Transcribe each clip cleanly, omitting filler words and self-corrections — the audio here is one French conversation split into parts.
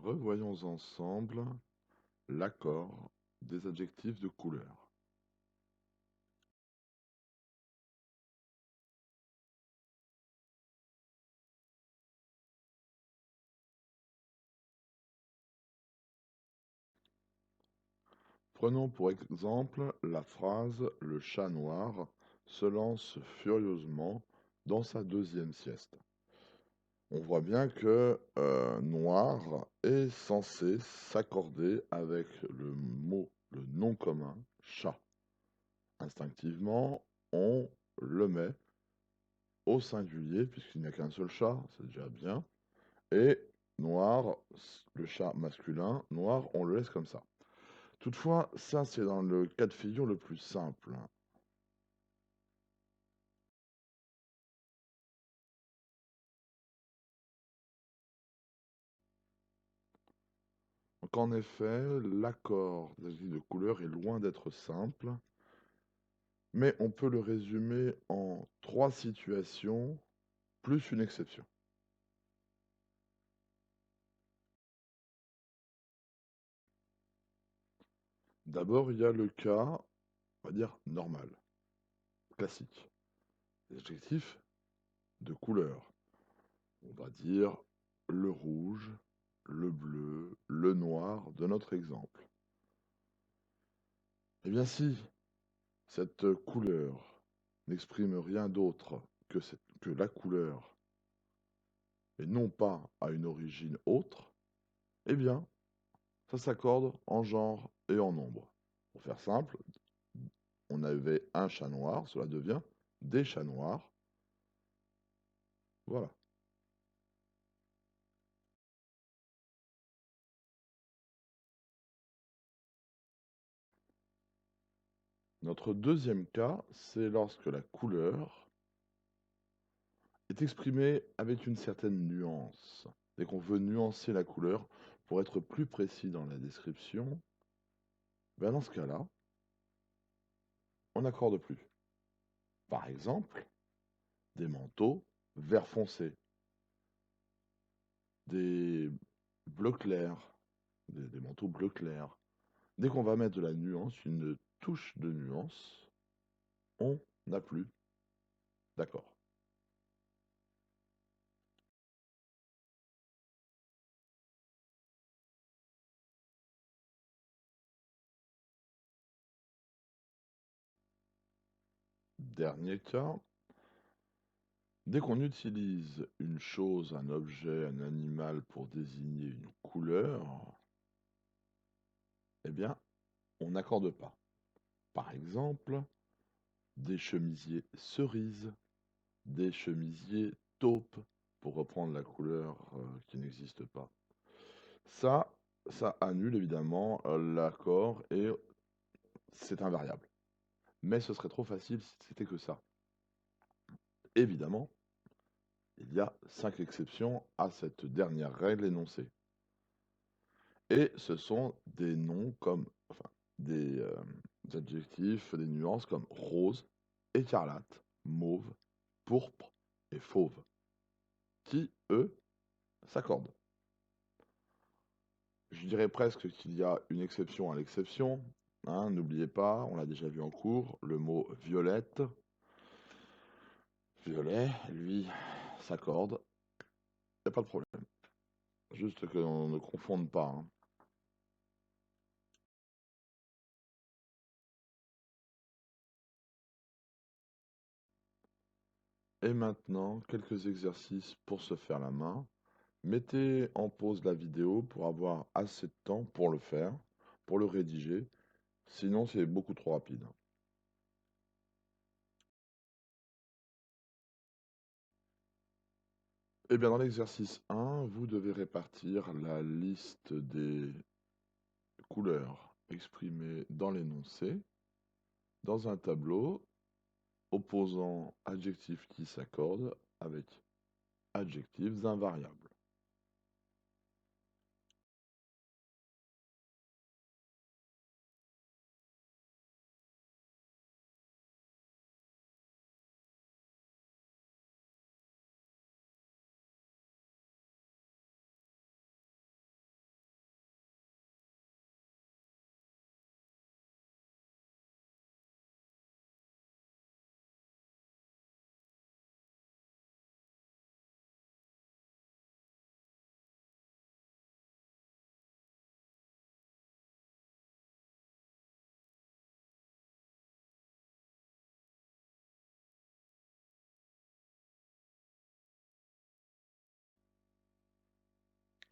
Revoyons ensemble l'accord des adjectifs de couleur. Prenons pour exemple la phrase «Le chat noir se lance furieusement dans sa deuxième sieste». On voit bien que noir est censé s'accorder avec le mot, le nom commun chat. Instinctivement, on le met au singulier puisqu'il n'y a qu'un seul chat, c'est déjà bien. Et noir, le chat masculin, noir, on le laisse comme ça. Toutefois, ça c'est dans le cas de figure le plus simple. Donc en effet, l'accord des adjectifs de couleur est loin d'être simple, mais on peut le résumer en 3 situations plus une exception. D'abord, il y a le cas, on va dire normal, classique. Les adjectifs de couleur. On va dire le rouge, le bleu, le noir de notre exemple. Eh bien si cette couleur n'exprime rien d'autre que la couleur et non pas à une origine autre, eh bien ça s'accorde en genre et en nombre. Pour faire simple, on avait un chat noir, cela devient des chats noirs. Voilà. Notre deuxième cas, c'est lorsque la couleur est exprimée avec une certaine nuance. Dès qu'on veut nuancer la couleur pour être plus précis dans la description, ben dans ce cas-là, on n'accorde plus. Par exemple, des manteaux vert foncé, des bleus clairs, des manteaux bleu clair. Dès qu'on va mettre de la nuance, une touche de nuance, on n'a plus d'accord. Dernier cas, dès qu'on utilise une chose, un objet, un animal pour désigner une couleur, eh bien, on n'accorde pas. Par exemple, des chemisiers cerises, des chemisiers taupes, pour reprendre la couleur qui n'existe pas. Ça, ça annule évidemment l'accord et c'est invariable. Mais ce serait trop facile si c'était que ça. Évidemment, il y a 5 exceptions à cette dernière règle énoncée. Et ce sont des noms comme, enfin, des adjectifs, des nuances comme rose, écarlate, mauve, pourpre et fauve, qui, eux, s'accordent. Je dirais presque qu'il y a une exception à l'exception. Hein, n'oubliez pas, on l'a déjà vu en cours, le mot violette. Violet, lui, s'accorde. Il n'y a pas de problème. Juste qu'on ne confonde pas. Hein. Et maintenant, quelques exercices pour se faire la main. Mettez en pause la vidéo pour avoir assez de temps pour le faire, pour le rédiger. Sinon, c'est beaucoup trop rapide. Eh bien, dans l'exercice 1, vous devez répartir la liste des couleurs exprimées dans l'énoncé dans un tableau opposant adjectifs qui s'accordent avec adjectifs invariables.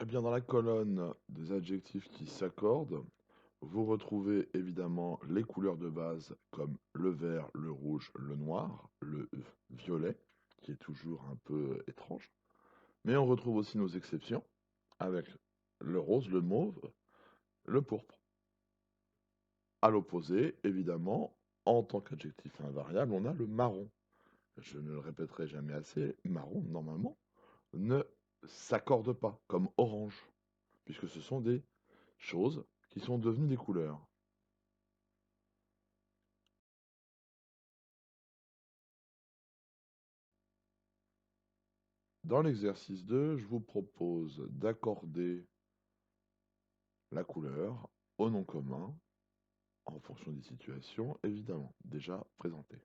Eh bien, dans la colonne des adjectifs qui s'accordent, vous retrouvez évidemment les couleurs de base comme le vert, le rouge, le noir, le violet, qui est toujours un peu étrange. Mais on retrouve aussi nos exceptions avec le rose, le mauve, le pourpre. À l'opposé, évidemment, en tant qu'adjectif invariable, on a le marron. Je ne le répéterai jamais assez, marron, normalement, ne s'accorde pas, comme orange, puisque ce sont des choses qui sont devenues des couleurs. Dans l'exercice 2, je vous propose d'accorder la couleur au nom commun en fonction des situations, évidemment, déjà présentées.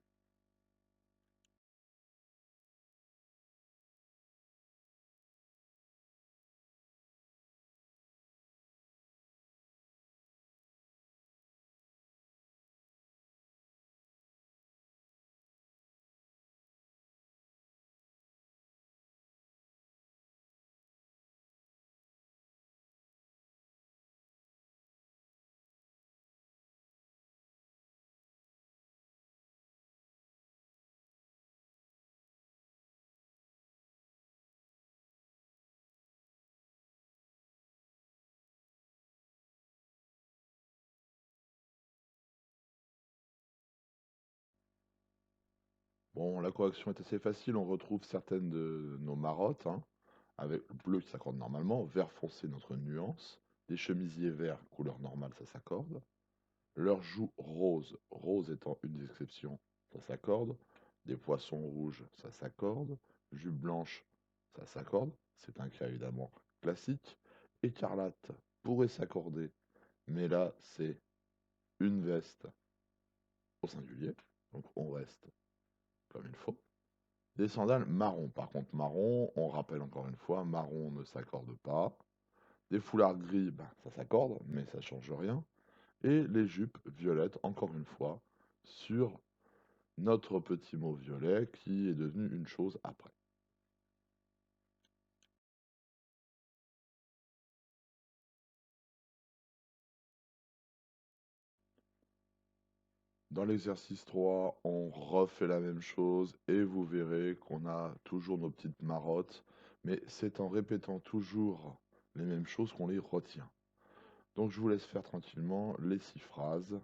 Bon, la correction est assez facile, on retrouve certaines de nos marottes, hein, avec le bleu qui s'accorde normalement, vert foncé notre nuance, des chemisiers verts couleur normale ça s'accorde, leurs joues roses, rose étant une des exceptions, ça s'accorde, des poissons rouges ça s'accorde, jupe blanche ça s'accorde, c'est un cas évidemment classique, écarlate pourrait s'accorder, mais là c'est une veste au singulier, donc on reste comme il faut. Des sandales marron. Par contre, marron, on rappelle encore une fois, marron ne s'accorde pas. Des foulards gris, ben, ça s'accorde, mais ça change rien. Et les jupes violettes, encore une fois, sur notre petit mot violet qui est devenu une chose après. Dans l'exercice 3, on refait la même chose et vous verrez qu'on a toujours nos petites marottes, mais c'est en répétant toujours les mêmes choses qu'on les retient. Donc je vous laisse faire tranquillement les 6 phrases.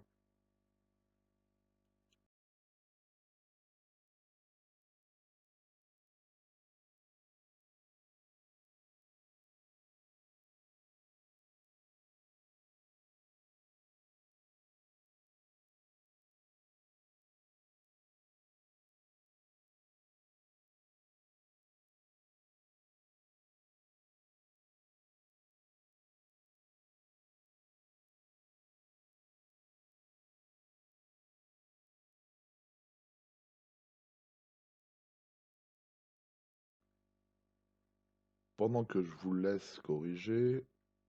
Pendant que je vous laisse corriger,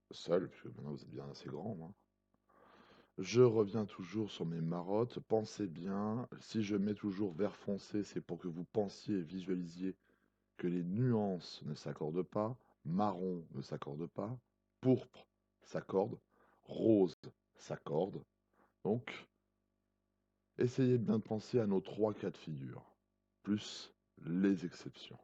seul, puisque maintenant vous êtes bien assez grand, hein, je reviens toujours sur mes marottes. Pensez bien, si je mets toujours vert foncé, c'est pour que vous pensiez et visualisiez que les nuances ne s'accordent pas, marron ne s'accorde pas, pourpre s'accorde, rose s'accorde. Donc, essayez bien de penser à nos trois cas de figure, plus les exceptions.